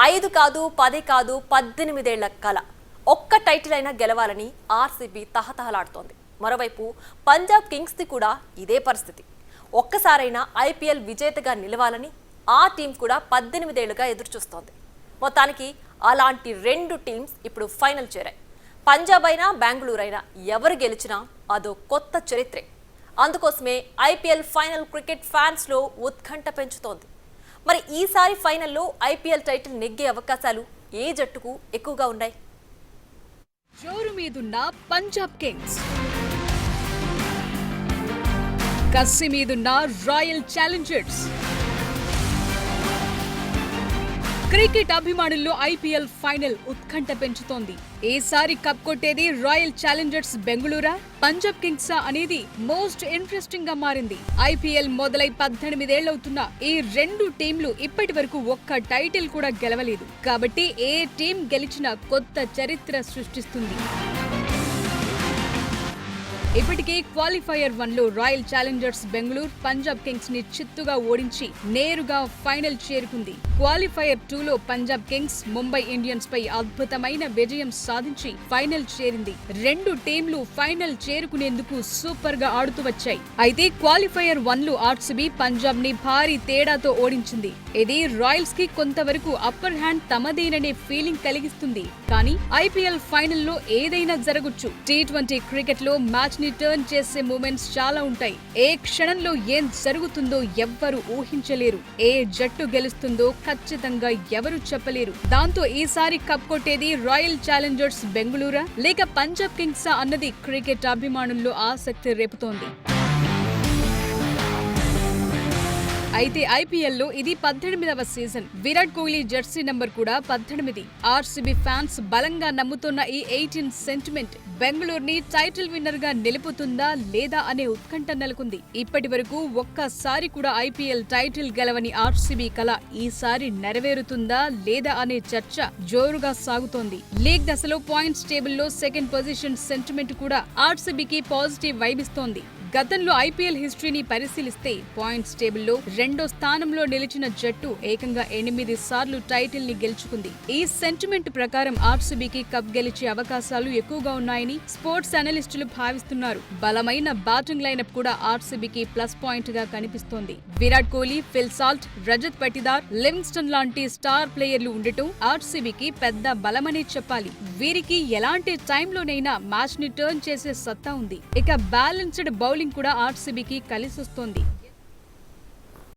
5 కాదు 10 కాదు 18 ఏళ్ల కల ఒక్క టైటిల్ అయినా గెలవాలని ఆర్సీబీ తహతహలాడుతోంది. మరోవైపు పంజాబ్ కింగ్స్ ది కూడా ఇదే పరిస్థితి. ఒక్కసారైనా ఐపీఎల్ విజేతగా నిలవాలని ఆ టీం కూడా 18 ఏళ్లుగా ఎదురుచూస్తోంది. మొత్తానికి అలాంటి రెండు టీమ్స్ ఇప్పుడు ఫైనల్ చేరాయి. పంజాబ్ అయినా బెంగళూరు అయినా ఎవరు గెలిచినా అదో కొత్త చరిత్రే. అందుకోసమే ఐపీఎల్ ఫైనల్ క్రికెట్ ఫ్యాన్స్ లో ఉత్కంఠ పెంచుతోంది. మరి ఈసారి ఫైనల్లో ఐపీఎల్ టైటిల్ నెగ్గే అవకాశాలు ఏ జట్టుకు ఎక్కువగా ఉన్నాయి? జోరు మీదున్న పంజాబ్ కింగ్స్, కసి మీదున్న రాయల్ ఛాలెంజర్స్. క్రికెట్ అభిమానుల్లో ఐపీఎల్ ఫైనల్ ఉత్కంఠ పెంచుతోంది. ఈసారి కప్ కొట్టేది రాయల్ ఛాలెంజర్స్ బెంగళూరా, పంజాబ్ కింగ్సా అనేది మోస్ట్ ఇంట్రెస్టింగ్ గా మారింది. ఐపీఎల్ మొదలై 18 ఏళ్లవుతున్న ఈ రెండు టీంలు ఇప్పటి వరకు ఒక్క టైటిల్ కూడా గెలవలేదు. కాబట్టి ఏ టీం గెలిచినా కొత్త చరిత్ర సృష్టిస్తుంది. ఇప్పటికే క్వాలిఫైయర్ 1లో royal challengers Bengaluru Punjab kings ని చిత్తుగా ఓడించి నేరుగా ఫైనల్ చేరుకుంది. క్వాలిఫైయర్ 2లో పంజాబ్ కింగ్స్ ముంబై ఇండియన్స్ పై అద్భుతమైన విజయం సాధించి ఫైనల్ చేరింది. రెండు టీంలు ఫైనల్ చేరుకునేందుకు సూపర్ గా ఆడుతూ వచ్చాయి. అయితే క్వాలిఫైయర్ 1లో ఆర్సీబీ పంజాబ్ ని భారీ తేడాతో ఓడించింది. ఇది రాయల్స్ కి కొంతవరకు అప్పర్ హ్యాండ్ తమదేననే ఫీలింగ్ కలిగిస్తుంది. కానీ ఐపీఎల్ ఫైనల్లో ఏదైనా జరగొచ్చు. టీ20 క్రికెట్ లో మ్యాచ్ ని టర్న్ చేసే మూమెంట్స్ చాలా ఉంటాయి. ఏ క్షణంలో ఏం జరుగుతుందో ఎవ్వరు ఊహించలేరు. ఏ జట్టు గెలుస్తుందో ఖచ్చితంగా ఎవరు చెప్పలేరు. దాంతో ఈసారి కప్ కొట్టేది రాయల్ ఛాలెంజర్స్ బెంగళూరా లేక పంజాబ్ కింగ్సా అన్నది క్రికెట్ అభిమానుల్లో ఆసక్తి రేపుతోంది. అయితే ఐపీఎల్లో ఇది 18వ season. Virat Kohli jersey number కూడా 18. ఆర్సీబీ ఫ్యాన్స్ బలంగా నమ్ముతున్న ఈ 18 సెంటిమెంట్ బెంగళూరుని టైటిల్ విన్నర్ గా నిలుపుతుందా లేదా అనే ఉత్కంఠ నెలకొంది. ఇప్పటి వరకు ఒక్కసారి కూడా ఐపీఎల్ టైటిల్ గెలవని ఆర్సీబీ కల ఈసారి నెరవేరుతుందా లేదా అనే చర్చ జోరుగా సాగుతోంది. లీగ్ దశలో పాయింట్స్ టేబుల్లో సెకండ్ పొజిషన్ సెంటిమెంట్ కూడా ఆర్సీబీకి పాజిటివ్ వైబ్ ఇస్తోంది. గతంలో ఐపీఎల్ హిస్టరీని పరిశీలిస్తే పాయింట్స్ టేబుల్లో 2వ స్థానంలో నిలిచిన జట్టు ఏకంగా 8 సార్లు టైటిల్ ని గెలుచుకుంది. ఈ సెంటిమెంట్ ప్రకారం ఆర్సీబీకి కప్ గెలిచే అవకాశాలు ఎక్కువగా ఉన్నాయని స్పోర్ట్స్ అనలిస్టులు భావిస్తున్నారు. బలమైన బ్యాటింగ్ లైనప్ కూడా ఆర్సీబీకి ప్లస్ పాయింట్ గా కనిపిస్తోంది. Virat Kohli, Phil Salt, Rajat Patidar, Livingstone లాంటి స్టార్ ప్లేయర్లు ఉండటం ఆర్సీబీకి పెద్ద బలమనే చెప్పాలి. వీరికి ఎలాంటి టైంలోనైనా మ్యాచ్ ని టర్న్ చేసే సత్తా ఉంది. ఇక బ్యాలెన్స్డ్ బౌలింగ్ కూడా ఆర్సీబీకి కలిసొస్తోంది.